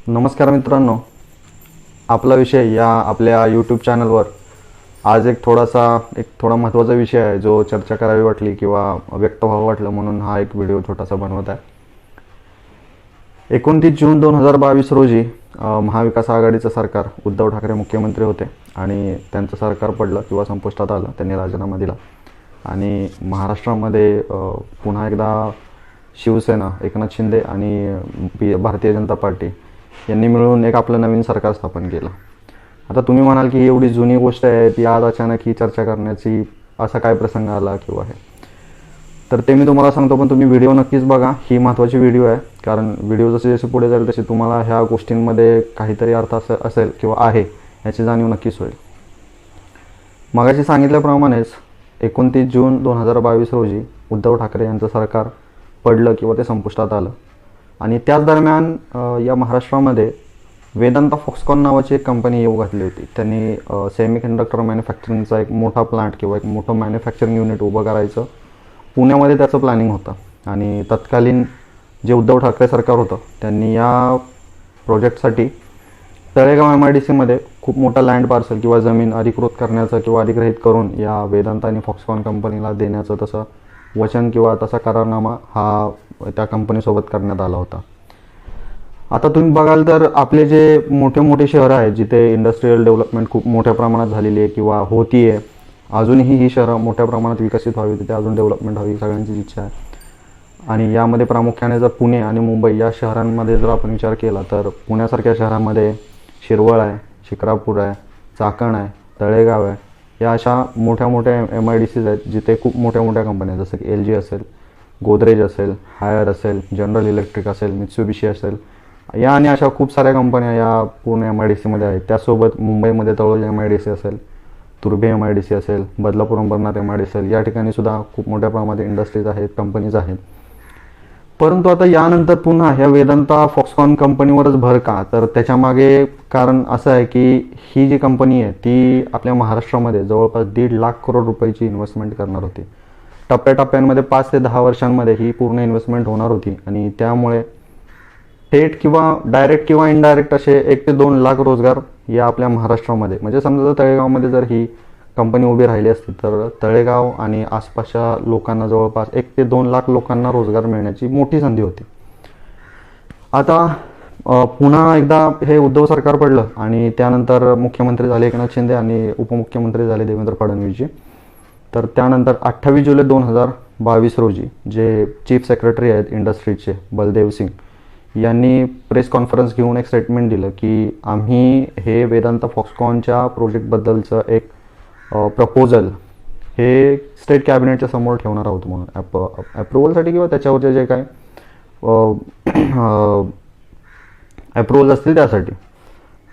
नमस्कार मित्रांनो, आपला विषय या आपल्या यूट्यूब चॅनलवर आज एक थोडा महत्त्वाचा विषय आहे जो चर्चा करावी वाटली किंवा व्यक्त व्हावं वाटलं म्हणून हा एक व्हिडिओ छोटासा बनवत आहे. 29 जून 2022 रोजी महाविकास आघाडीचं सरकार, उद्धव ठाकरे मुख्यमंत्री होते आणि त्यांचं सरकार पडलं किंवा संपुष्टात आलं. त्यांनी राजीनामा दिला आणि महाराष्ट्रामध्ये पुन्हा एकदा शिवसेना, एकनाथ शिंदे आणि भारतीय जनता पार्टी यांनी मिळून एक आपलं नवीन सरकार स्थापन केलं. आता तुम्ही म्हणाल की एवढी जुनी गोष्ट आहे ती आज अचानक ही चर्चा करण्याची असा काय प्रसंग आला किंवा आहे, तर ते मी तुम्हाला सांगतो. पण तुम्ही व्हिडिओ नक्कीच बघा, ही महत्त्वाची व्हिडिओ आहे. कारण व्हिडिओ जसे जसे पुढे जाईल तसे तुम्हाला ह्या गोष्टींमध्ये काहीतरी अर्थ असेल किंवा आहे याची जाणीव नक्कीच होईल. मगाशी सांगितल्याप्रमाणेच 29 जून 2022 रोजी उद्धव ठाकरे यांचं सरकार पडलं किंवा ते संपुष्टात आलं आणि त्याच दरम्यान या महाराष्ट्रामध्ये वेदांता फॉक्सकॉन नावाची एक कंपनी येऊ घातली होती. त्यांनी सेमीकंडक्टर मॅन्युफॅक्चरिंगचा एक मोठा प्लांट किंवा एक मोठं मॅन्युफॅक्चरिंग युनिट उभं करायचं पुण्यामध्ये त्याचं प्लॅनिंग होतं आणि तत्कालीन जे उद्धव ठाकरे सरकार होतं त्यांनी या प्रोजेक्टसाठी तळेगाव MIDCमध्ये खूप मोठा लँड पार्सल किंवा जमीन अधिकृत करण्याचं किंवा अधिग्रहित करून या वेदांता आणि फॉक्सकॉन कंपनीला देण्याचं तसं वचन किंवा तसा करारनामा हा त्या कंपनीसोबत करण्यात आला होता. आता तुम्ही बघाल तर आपले जे मोठे मोठे शहरं आहेत जिथे इंडस्ट्रियल डेव्हलपमेंट खूप मोठ्या प्रमाणात झालेली आहे किंवा होती आहे, अजूनही ही शहरं मोठ्या प्रमाणात विकसित व्हावी, तिथे अजून डेव्हलपमेंट व्हावी सगळ्यांची इच्छा आहे. आणि यामध्ये प्रामुख्याने जर पुणे आणि मुंबई या शहरांमध्ये जर आपण विचार केला तर पुण्यासारख्या शहरामध्ये शिरवळ आहे, शिक्रापूर आहे, चाकण आहे, तळेगाव आहे, या अशा मोठ्या मोठ्या MIDCs आहेत जिथे खूप मोठ्या मोठ्या कंपन्या जसं की LG असेल, गोदरेज असेल, हायर असेल, जनरल इलेक्ट्रिक असेल, मित्सुबिशी असेल, या आणि अशा खूप साऱ्या कंपन्या या पूर्ण MIDCमध्ये आहेत. त्यासोबत मुंबईमध्ये तळोजा MIDC असेल, तुर्भे MIDC असेल, बदलापूर अंबरनाथ MIDC असेल, या ठिकाणी सुद्धा खूप मोठ्या प्रमाणात इंडस्ट्रीज आहेत, कंपनीज आहेत. परंतु आता यानंतर पुन्हा ह्या वेदांता फॉक्सकॉन कंपनीवरच भर का, तर त्याच्यामागे कारण असं आहे की ही जी कंपनी आहे ती आपल्या महाराष्ट्रामध्ये जवळपास 1.5 लाख करोड रुपयाची इन्व्हेस्टमेंट करणार होती. टप्प्याटप्प्यांमध्ये 5 ते 10 वर्षांमध्ये ही पूर्ण इन्व्हेस्टमेंट होणार होती आणि त्यामुळे थेट किंवा डायरेक्ट किंवा इनडायरेक्ट असे 1 ते 2 लाख रोजगार या आपल्या महाराष्ट्रामध्ये, म्हणजे समजा जर तळेगावमध्ये जर ही कंपनी उभी राहिली असती तर तळेगाव आणि आसपासच्या लोकांना जवळपास 1 ते 2 लाख लोकांना रोजगार मिळण्याची मोठी संधी होती. आता पुन्हा एकदा हे उद्धव सरकार पडलं आणि त्यानंतर मुख्यमंत्री झाले एकनाथ शिंदे आणि उपमुख्यमंत्री झाले देवेंद्र फडणवीसजी. तर त्यानंतर 28 जुलै 2022 रोजी जे चीफ सेक्रेटरी आहेत इंडस्ट्रीजचे बलदेव सिंग यांनी प्रेस कॉन्फरन्स घेऊन एक स्टेटमेंट दिलं की आम्ही हे वेदांता फॉक्सकॉनच्या प्रोजेक्टबद्दलचं एक प्रपोजल हे स्टेट कॅबिनेटच्या समोर ठेवणार आहोत म्हणून अप्रुव्हलसाठी किंवा त्याच्यावरचे जे काय अप्रुव्हल असतील त्यासाठी.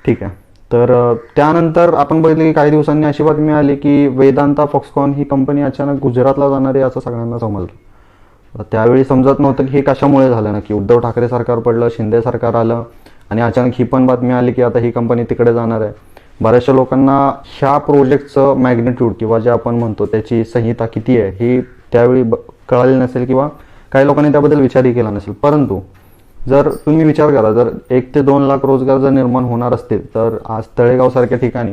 ठीक आहे. तर त्यानंतर आपण बघितलं की काही दिवसांनी अशी बातमी आली की वेदांता फॉक्सकॉन ही कंपनी अचानक गुजरातला जाणार आहे असं सगळ्यांना समजलं. त्यावेळी समजत नव्हतं की हे कशामुळे झालं ना, की उद्धव ठाकरे सरकार पडलं, शिंदे सरकार आलं आणि अचानक ही पण बातमी आली की आता ही कंपनी तिकडे जाणार आहे. बऱ्याचशा लोकांना ह्या प्रोजेक्टचं मॅग्निट्यूड किंवा जे आपण म्हणतो त्याची संहिता किती आहे ही त्यावेळी कळाली नसेल किंवा काही लोकांनी त्याबद्दल विचारही केला नसेल. परंतु जर तुम्ही विचार करा, जर 1 ते 2 लाख रोजगार जर निर्माण होणार असतील तर आज तळेगावसारख्या ठिकाणी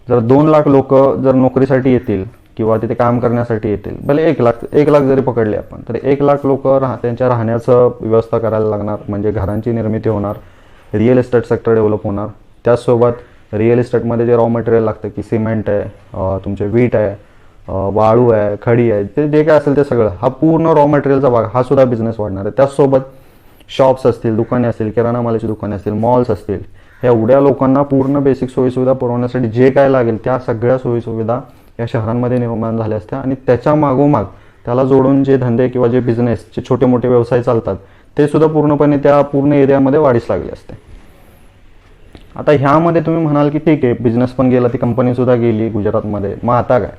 जर 2 लाख लोक जर नोकरीसाठी येतील किंवा तिथे काम करण्यासाठी येतील, भले 1 लाख जरी पकडले आपण, तर 1 लाख लोक त्यांच्या राहण्याचं व्यवस्था करायला लागणार, म्हणजे घरांची निर्मिती होणार, रिअल इस्टेट सेक्टर डेव्हलप होणार. त्याचसोबत रिअल इस्टेटमध्ये जे रॉ मटेरियल लागतं की सिमेंट आहे, तुमचे वीट आहे, वाळू आहे, खडी आहे, ते जे काय असेल ते सगळं, हा पूर्ण रॉ मटेरियलचा भाग हा सुद्धा बिझनेस वाढणार आहे. त्याचसोबत शॉप्स असतील, दुकाने असतील, किराणा मालाची दुकाने असतील, मॉल्स असतील, ह्या एवढ्या लोकांना पूर्ण बेसिक सोयीसुविधा पुरवण्यासाठी जे काय लागेल त्या सगळ्या सोयीसुविधा या शहरांमध्ये निर्माण झाल्या असत्या आणि त्याच्या मागोमाग त्याला जोडून जे धंदे किंवा जे बिझनेस, जे छोटे मोठे व्यवसाय चालतात ते सुद्धा पूर्णपणे त्या पूर्ण एरियामध्ये वाढीस लागले असते. आता ह्यामध्ये तुम्ही म्हणाल की ठीक आहे, बिझनेस पण गेला, ती कंपनी सुद्धा गेली गुजरातमध्ये, मग आता काय?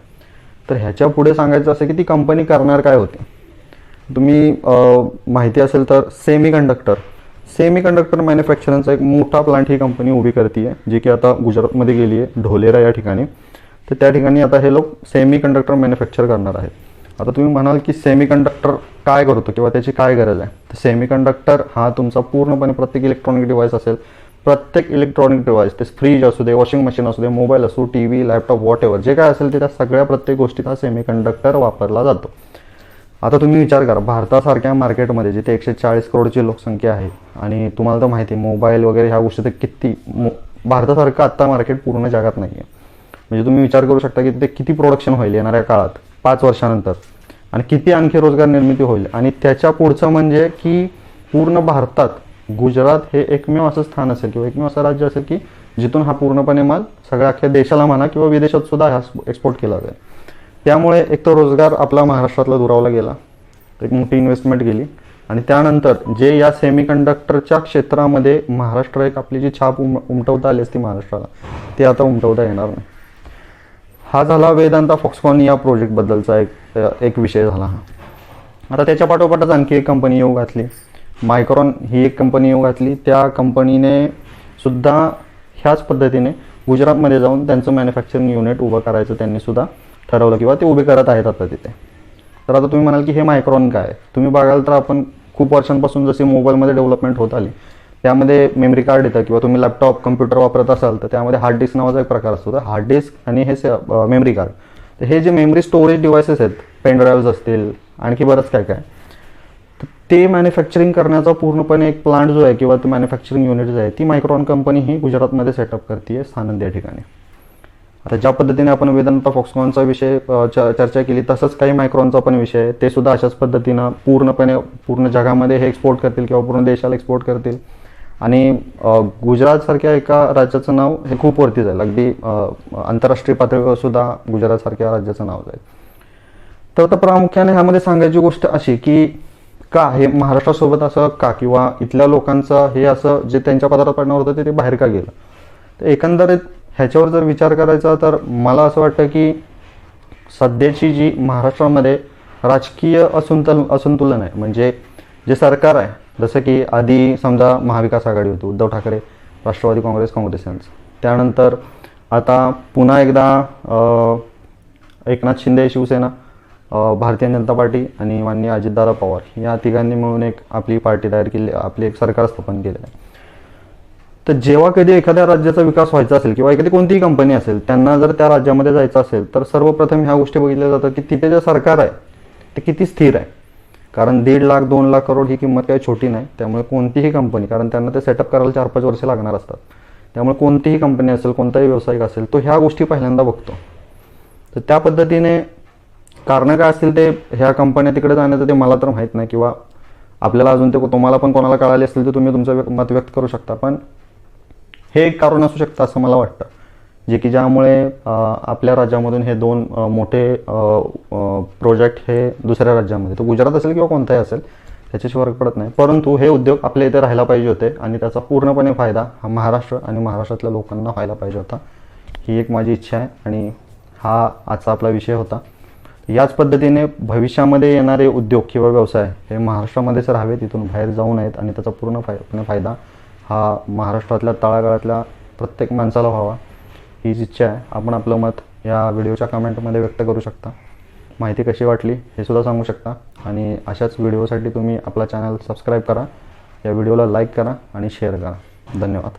तर ह्याच्या पुढे सांगायचं असं की ती कंपनी करणार काय होती. तुम्ही माहिती असेल तर सेमीकंडक्टर मॅन्युफॅक्चरिंगचा एक मोठा प्लांट ही कंपनी उभी करते आहे, जी की आता गुजरातमध्ये गेली आहे, ढोलेरा या ठिकाणी. तर त्या ठिकाणी आता हे लोक सेमीकंडक्टर मॅन्युफॅक्चर करणार आहेत. आता तुम्ही म्हणाल की सेमीकंडक्टर काय करतो किंवा त्याची काय गरज आहे, तर सेमीकंडक्टर हा तुमचा पूर्णपणे प्रत्येक इलेक्ट्रॉनिक डिव्हाइस असेल, प्रत्येक इलेक्ट्रॉनिक डिव्हाइस, ते फ्रीज असू दे, वॉशिंग मशीन असू दे, मोबाईल असू, T V, laptop, what ever जे काय असेल ते त्या सगळ्या प्रत्येक गोष्टीत हा सेमीकंडक्टर वापरला जातो. आता तुम्ही विचार करा, भारतासारख्या मार्केटमध्ये जिथे 140 करोडची लोकसंख्या आहे आणि तुम्हाला तर माहिती आहे मोबाईल वगैरे ह्या गोष्टी तर किती भारतासारखं आत्ता मार्केट पूर्ण जगात नाही आहे. म्हणजे तुम्ही विचार करू शकता की तिथे किती प्रोडक्शन होईल येणाऱ्या काळात 5 वर्षानंतर, आणि किती आणखी रोजगार निर्मिती होईल. आणि त्याच्या पुढचं म्हणजे की पूर्ण भारतात गुजरात हे एकमेव असं स्थान असेल किंवा एकमेव असं राज्य असेल की जिथून हा पूर्णपणे माल सगळ्या अख्ख्या देशाला म्हणा किंवा विदेशात सुद्धा हा एक्सपोर्ट केला जाईल. त्यामुळे एक तर रोजगार आपला महाराष्ट्रातला दुरावला गेला, एक मोठी इन्व्हेस्टमेंट गेली, आणि त्यानंतर जे या सेमीकंडक्टरच्या क्षेत्रामध्ये महाराष्ट्र एक आपली जी छाप उमटवता आली असती महाराष्ट्राला, ते आता उमटवता येणार नाही. हा झाला वेदांता फॉक्सकॉन या प्रोजेक्टबद्दलचा एक विषय झाला हा. आता त्याच्या पाठोपाठच आणखी एक कंपनी येऊ घातली, मायक्रॉन ही एक कंपनी येऊ घातली. त्या कंपनीने सुद्धा ह्याच पद्धतीने गुजरातमध्ये जाऊन त्यांचं मॅन्युफॅक्चरिंग युनिट उभं करायचं त्यांनी सुद्धा ठरवलं किंवा ते उभे करत आहेत आता तिथे. तर आता तुम्ही म्हणाल की हे मायक्रॉन काय, तुम्ही बघाल तर आपण खूप वर्षांपासून जशी मोबाईलमध्ये डेव्हलपमेंट होत आली त्यामध्ये मेमरी कार्ड येतं किंवा तुम्ही लॅपटॉप कम्प्युटर वापरत असाल तर त्यामध्ये हार्ड डिस्क नावाचा एक प्रकार असतो. तर हार्ड डिस्क आणि हे मेमरी कार्ड, तर हे जे मेमरी स्टोरेज डिव्हायसेस आहेत, पेन ड्राईव्हज असतील आणखी बरंच काय काय, तर ते मॅन्युफॅक्चरिंग करण्याचा पूर्णपणे एक प्लांट जो आहे किंवा ते मॅन्युफॅक्चरिंग युनिट जे आहे ती मायक्रॉन कंपनी ही गुजरातमध्ये सेटअप करते आहे, सानंद या ठिकाणी. आता ज्या पद्धतीने आपण वेदांता फॉक्सकॉनचा विषय चर्चा केली तसंच काही मायक्रॉनचा पण विषय आहे, ते सुद्धा अशाच पद्धतीनं पूर्ण जगामध्ये हे एक्सपोर्ट करतील किंवा पूर्ण देशाला एक्सपोर्ट करतील. आणि गुजरातसारख्या एका राज्याचं नाव हे खूप वरती जाईल, अगदी आंतरराष्ट्रीय पातळीवर सुद्धा गुजरातसारख्या राज्याचं नाव जाईल. तर प्रामुख्याने ह्यामध्ये सांगायची गोष्ट अशी की का हे महाराष्ट्रासोबत असं का, किंवा इथल्या लोकांचं हे असं जे त्यांच्या पदार्थ पडणार होतं ते बाहेर का गेलं. तर एकंदरीत ह्याच्यावर जर विचार करायचा तर मला असं वाटतं की सध्याची जी महाराष्ट्रामध्ये राजकीय असंतुलन आहे, म्हणजे जे सरकार आहे, जसं की आधी समजा महाविकास आघाडी होती, उद्धव ठाकरे, राष्ट्रवादी काँग्रेस, काँग्रेस यांचं, त्यानंतर आता पुन्हा एकदा एकनाथ शिंदे शिवसेना, भारतीय जनता पार्टी आणि माननीय अजितदादा पवार या तिघांनी मिळून एक आपली पार्टी तयार केली, आपली एक सरकार स्थापन केलेलं आहे. तर जेव्हा कधी एखाद्या राज्याचा विकास व्हायचा असेल किंवा एखादी कोणतीही कंपनी असेल त्यांना जर त्या राज्यामध्ये जायचं असेल तर सर्वप्रथम ह्या गोष्टी बघितल्या जातात की तिथे जे सरकार आहे ते किती स्थिर आहे. कारण 1.5 लाख 2 लाख करोड ही किंमत काही छोटी नाही. त्यामुळे कोणतीही कंपनी, कारण त्यांना ते सेटअप करायला 4-5 वर्षे लागणार असतात, त्यामुळे कोणतीही कंपनी असेल, कोणताही व्यावसायिक असेल तो ह्या गोष्टी पहिल्यांदा बघतो. तर त्या पद्धतीने कारणं काय असतील ते ह्या कंपन्या तिकडे जाण्याचं ते मला तर माहीत नाही, किंवा आपल्याला अजून ते तुम्हाला पण कोणाला कळाले असतील तर तुम्ही तुमचं मत व्यक्त करू शकता. पण हे एक कारण असू शकतं असं मला वाटतं, जे की ज्यामुळे आपल्या राज्यामधून हे 2 मोठे प्रोजेक्ट हे दुसऱ्या राज्यामध्ये, तो गुजरात असेल किंवा कोणताही असेल त्याच्याशी फरक पडत नाही, परंतु हे उद्योग आपल्या इथे राहायला पाहिजे होते आणि त्याचा पूर्णपणे फायदा हा महाराष्ट्र आणि महाराष्ट्रातल्या लोकांना व्हायला पाहिजे होता. ही एक माझी इच्छा आहे आणि हा आजचा आपला विषय होता. याच पद्धतीने भविष्यामध्ये येणारे उद्योग किंवा व्यवसाय हे महाराष्ट्रामध्येच राहावे, तिथून बाहेर जाऊ नयेत आणि त्याचा पूर्ण फायदा हा महाराष्ट्रातल्या तळागाळातल्या प्रत्येक माणसाला व्हावा, हीच इच्छा आहे. आपण आपलं मत या व्हिडिओच्या कमेंटमध्ये व्यक्त करू शकता. माहिती कशी वाटली हे सुद्धा सांगू शकता आणि अशाच व्हिडिओसाठी तुम्ही आपला चॅनल सबस्क्राईब करा, या व्हिडिओला लाईक करा आणि शेअर करा. धन्यवाद.